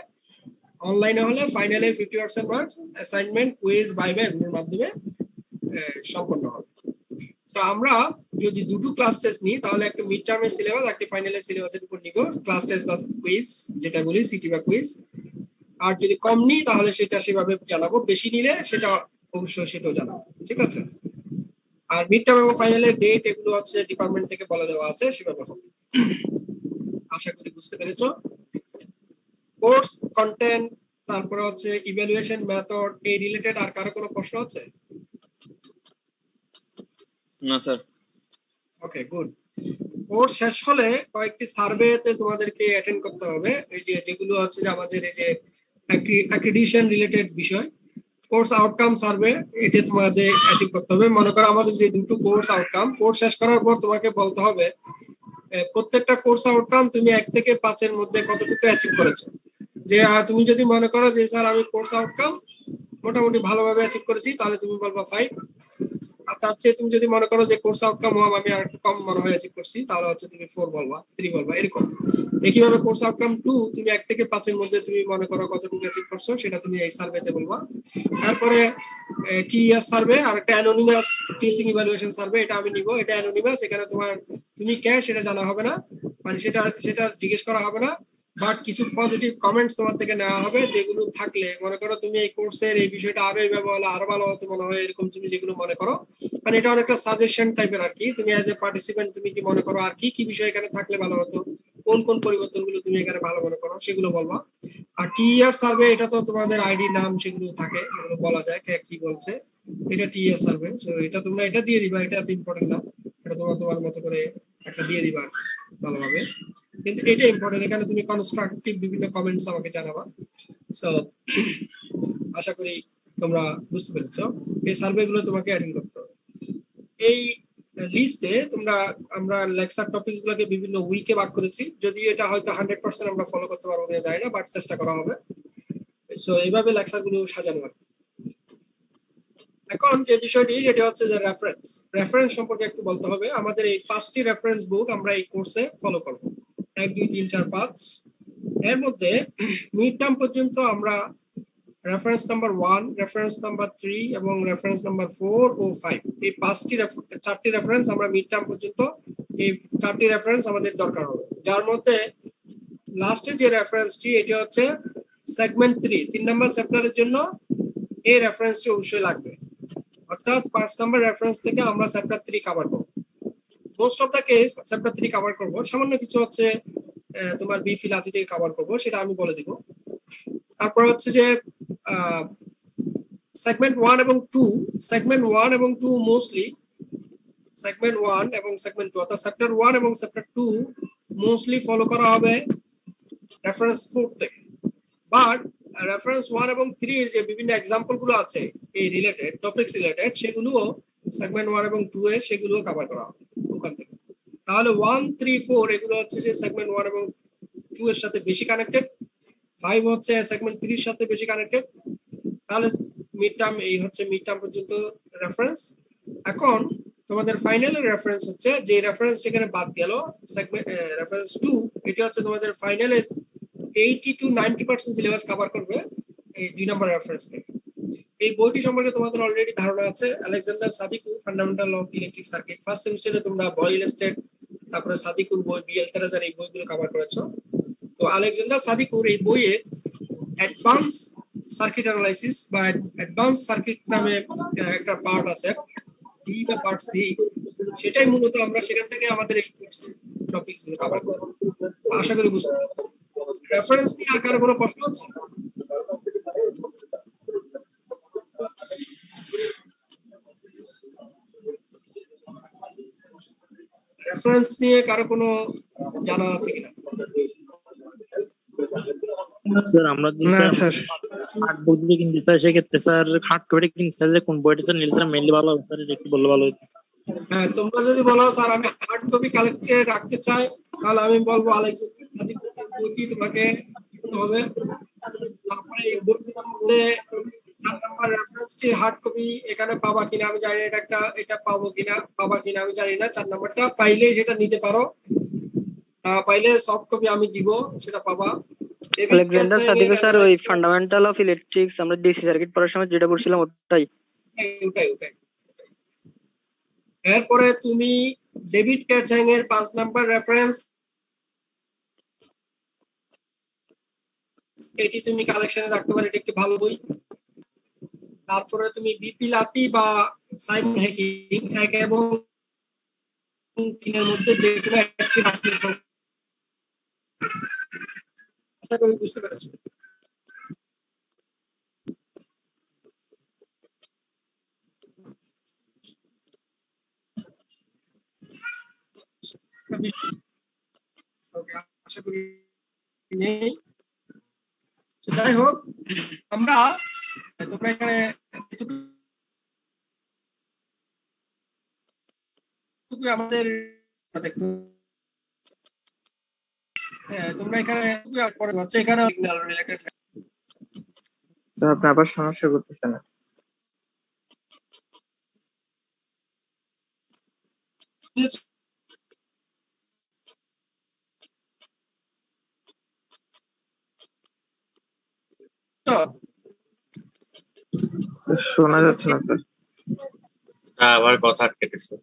অনলাইনে হলে ফাইনালে 50% মার্কস অ্যাসাইনমেন্ট কুইজ ভাইভা এগুলোর মাধ্যমে সম্পন্ন হবে। তো আমরা যদি দুটো ক্লাস টেস্ট নিই তাহলে একটা মিড টার্মের সিলেবাস একটা ফাইনালের সিলেবাসের উপর নিব, ক্লাস টেস্ট বা কুইজ যেটা বলি সিটি বা কুইজ। আর যদি কম নিই তাহলে সেটা সেভাবে জানাবো, বেশি নিলে সেটা অবশ্যই সেটাও জানাবো, ঠিক আছে। আর মিড টার্ম এবং ফাইনালের ডেট এগুলো হচ্ছে ডিপার্টমেন্ট থেকে বলে দেওয়া আছে, সেভাবে হবে। আশা করি বুঝতে পেরেছো। কোর্স কন্টেন্ট তারপরে হচ্ছে ইভ্যালুয়েশন মেথড এই রিলেটেড আর কারো কোনো প্রশ্ন আছে? না স্যার। Okay good. কোর্স শেষ হলে কয়েকটি সার্ভেতে তোমাদেরকে অ্যাটেন্ড করতে হবে, এই যে যেগুলো হচ্ছে যে আমাদের এই যে অ্যাক্রিডিটেশন রিলেটেড বিষয়। কোর্স আউটকাম সার্ভে এটা তোমাদের অ্যাচিভ করতে হবে। মনে করো আমাদের যে দুটো কোর্স আউটকাম, কোর্স শেষ করার পর তোমাকে বলতে হবে প্রত্যেকটা কোর্স আউটকাম তুমি 1 থেকে 5 এর মধ্যে কতটুকু অ্যাচিভ করেছো। যে তুমি যদি মনে করো যে স্যার আমি কোর্স আউটকাম মোটামুটি ভালোভাবে অ্যাচিভ করেছি তাহলে তুমি বলবা 5। আর তার চেয়ে তুমি যদি মনে করো যে কোর্স আউটকাম আমি আর একটু কম মনে হয় অ্যাচিভ করছি তাহলে হচ্ছে তুমি 4 বলবা, 3 বলবা, এরকম। একইভাবে কোর্স আউটকাম 2 তুমি 1 থেকে 5 এর মধ্যে তুমি মনে করো কতটুকু অ্যাচিভ করছো সেটা তুমি এই সার্ভেতে বলবা। তারপরে টিএস সার্ভে আর একটা অ্যানোনিমাস টিচিং ইভ্যালুয়েশন সার্ভে, এটা আমি নিব। এটা অ্যানোনিমাস, এখানে তুমি কে সেটা জানা হবে না, মানে সেটা জিজ্ঞেস করা হবে না, বাট কিছু পজিটিভ কমেন্টস তোমার থেকে নেওয়া হবে যেগুলো থাকলে মনে করো তুমি এই কোর্সের এই বিষয়টা আরো এইভাবে হলে আরো ভালো হতো মনে হয়, এরকম তুমি যেগুলো মনে করো, মানে এটা অনেকটা সাজেশন টাইপের আর কি। তুমি অ্যাজ এ পার্টিসিপেন্ট তুমি কি মনে করো আর কি কি বিষয় এখানে থাকলে ভালো হতো, কোন কোন পরিবর্তনগুলো তুমি এখানে ভালো মনে করো সেগুলো বলবা। আর টিআর সার্ভে এটা তো তোমাদের আইডি নাম সেগুলো থাকে, সেগুলো বলা যায় কে কি বলছে, এটা টিআর সার্ভে। তো এটা তোমরা এটা দিয়ে দিবা, এটা এত ইম্পর্টেন্ট না, এটা তোমার মতো করে একটা দিয়ে দিবা ভালোভাবে, কিন্তু এটা ইম্পর্টেন্ট। এখানে তুমি কনস্ট্রাকটিভ বিভিন্ন কমেন্টস আমাকে জানাবা। সো আশা করি তোমরা বুঝতে পেরেছো। এই সার্ভেগুলো তোমাকে অ্যাটেন্ড করতে হবে। এই লিস্টে আমরা লেকচার টপিকস গুলোকে বিভিন্ন উইকে ভাগ করেছি, যদিও এটা হয়তো 100% আমরা ফলো করতে পারবো না জানি না, বাট চেষ্টা করা হবে। সো এইভাবে লেকচার গুলো সাজানো হবে। এখন যে বিষয়টি সেটা হচ্ছে যে রেফারেন্স সম্পর্কে একটু বলতে হবে। আমাদের এই 5টি রেফারেন্স বুক আমরা এই কোর্সে ফলো করব, 1 2 3 4 5। এর মধ্যে মিড টার্ম পর্যন্ত আমরা রেফারেন্স নাম্বার 1, রেফারেন্স নাম্বার 3 এবং রেফারেন্স নাম্বার 4 ও 5 এই 4টি রেফারেন্স আমরা মিড টার্ম পর্যন্ত এই 4টি রেফারেন্স আমাদের দরকার হবে। যার মধ্যে লাস্টে যে রেফারেন্সটি এটা হচ্ছে সেগমেন্ট 3 নাম্বার চ্যাপ্টারের জন্য এই রেফারেন্সটি অবশ্যই লাগবে। অর্থাৎ 5 নাম্বার রেফারেন্স থেকে আমরা চ্যাপ্টার 3 কভার করব। Most of the case chapter 3 cover করব, সামান্য কিছু হচ্ছে তোমার বি ফিলাতি থেকে কভার করব, সেটা আমি বলে দিব। তারপর হচ্ছে যে সেগমেন্ট 1 এবং 2, সেগমেন্ট 1 এবং 2 মোস্টলি সেগমেন্ট 1 এবং সেগমেন্ট 2 অর্থাৎ চ্যাপ্টার 1 এবং চ্যাপ্টার 2 মোস্টলি ফলো করা হবে রেফারেন্স 4 থেকে। বাট রেফারেন্স 1 এবং 3 এর যে বিভিন্ন एग्जांपल গুলো আছে এই রিলেটেড টপিকস রিলেটেড, সেগুলোও সেগমেন্ট 1 এবং 2 এর সেগুলোও কভার করা হবে ওখান থেকে। তাহলে 1 3 4 এগুলো হচ্ছে যে সেগমেন্ট 1 এবং 2 এর সাথে বেশি কানেক্টেড, 5 হচ্ছে সেগমেন্ট 3 এর সাথে বেশি কানেক্টেড। তাহলে মিড টার্ম এই হচ্ছে মিড টার্ম পর্যন্ত রেফারেন্স। এখন তোমাদের ফাইনালের রেফারেন্স হচ্ছে যে রেফারেন্স এখানে বাদ গেল সেগমেন্ট রেফারেন্স 2, এটা হচ্ছে তোমাদের ফাইনালের 80 to 90% সিলেবাস কভার করবে এই 2 নাম্বার রেফারেন্স থেকে। এই বইটি সম্পর্কে তোমাদের অলরেডি ধারণা আছে, Alexander Sadiqur fundamental of electric circuit. First সেমিস্টারে তোমরা বয়েল স্টেট তারপরে সাদিকুর বই বিএল তেরাজার এই বইগুলো কভার করেছো। তো আলেকজান্ডার সাদিকুর এই বইয়ে অ্যাডভান্স সার্কিট অ্যানালাইসিস বা অ্যাডভান্স সার্কিট নামে একটা পার্ট আছে, বি বা পার্ট সি, সেটাই মূলত আমরা সেখান থেকে আমাদের এই টপিকস গুলো কভার করব। আশা করি বুঝতে পারছো। রেফারেন্স নিয়ে আর কারো কোনো প্রশ্ন আছে? রেফারেন্স নিয়ে কারো কোনো জানা আছে কিনা? স্যার আমরা স্যার হার্ড বই দিয়ে কিনতে চাই, সেক্ষেত্রে স্যার হার্ড কপি কিনতে চাইলে কোন বইটা স্যার নিলে স্যার মেইনলি ভালো হবে স্যার, একটু বললে ভালো হতো। হ্যাঁ, তোমরা যদি বলো স্যার আমি হার্ড কপি কালেক্টে রাখতে চাই, তাহলে আমি বলবো আলেকজান্ডার সাদিকুর বইটি তোমাকে কিনতে হবে। তারপরে এই বইটির মধ্যে 4 নাম্বার রেফারেন্সটি হার্ড কপি এখানে পাবা কিনা আমি জানি না, এটা পাবা কিনা আমি জানি না। 4 নাম্বারটা পাইলে সেটা নিতে পারো। পাইলে সফট কপি আমি দিব, সেটা পাবা। আলেকজান্ডার সাদিক স্যার ওই ফান্ডামেন্টাল অফ ইলেকট্রিক্স আমরা ডিসি সার্কিট পড়ার সময় যেটা করছিলাম ওটাই। ওটাই। এরপরে তুমি ডেভিড ক্যাচাং এর 5 নাম্বার রেফারেন্স, এটি তুমি কালেকশনে রাখতে পারো, এটা একটি ভালো বই। তারপরে তুমি বিপি লাতি বা সাইমন হ্যাকিং 1 এবং 3 এর মধ্যে যে কোনো একটি রাখতে চলবে। আশা করি বুঝতে পেরেছো। আশা করি নেই। যাই হোক, আমরা তোমরা এখানে আমাদের তোমরা এখানে পরে হচ্ছে এখানে সিগন্যাল রিলেটেড। আপনি আবার সমস্যা করতেছেন না। শোনা যাচ্ছে না স্যার। আবার কথা আটকেছে।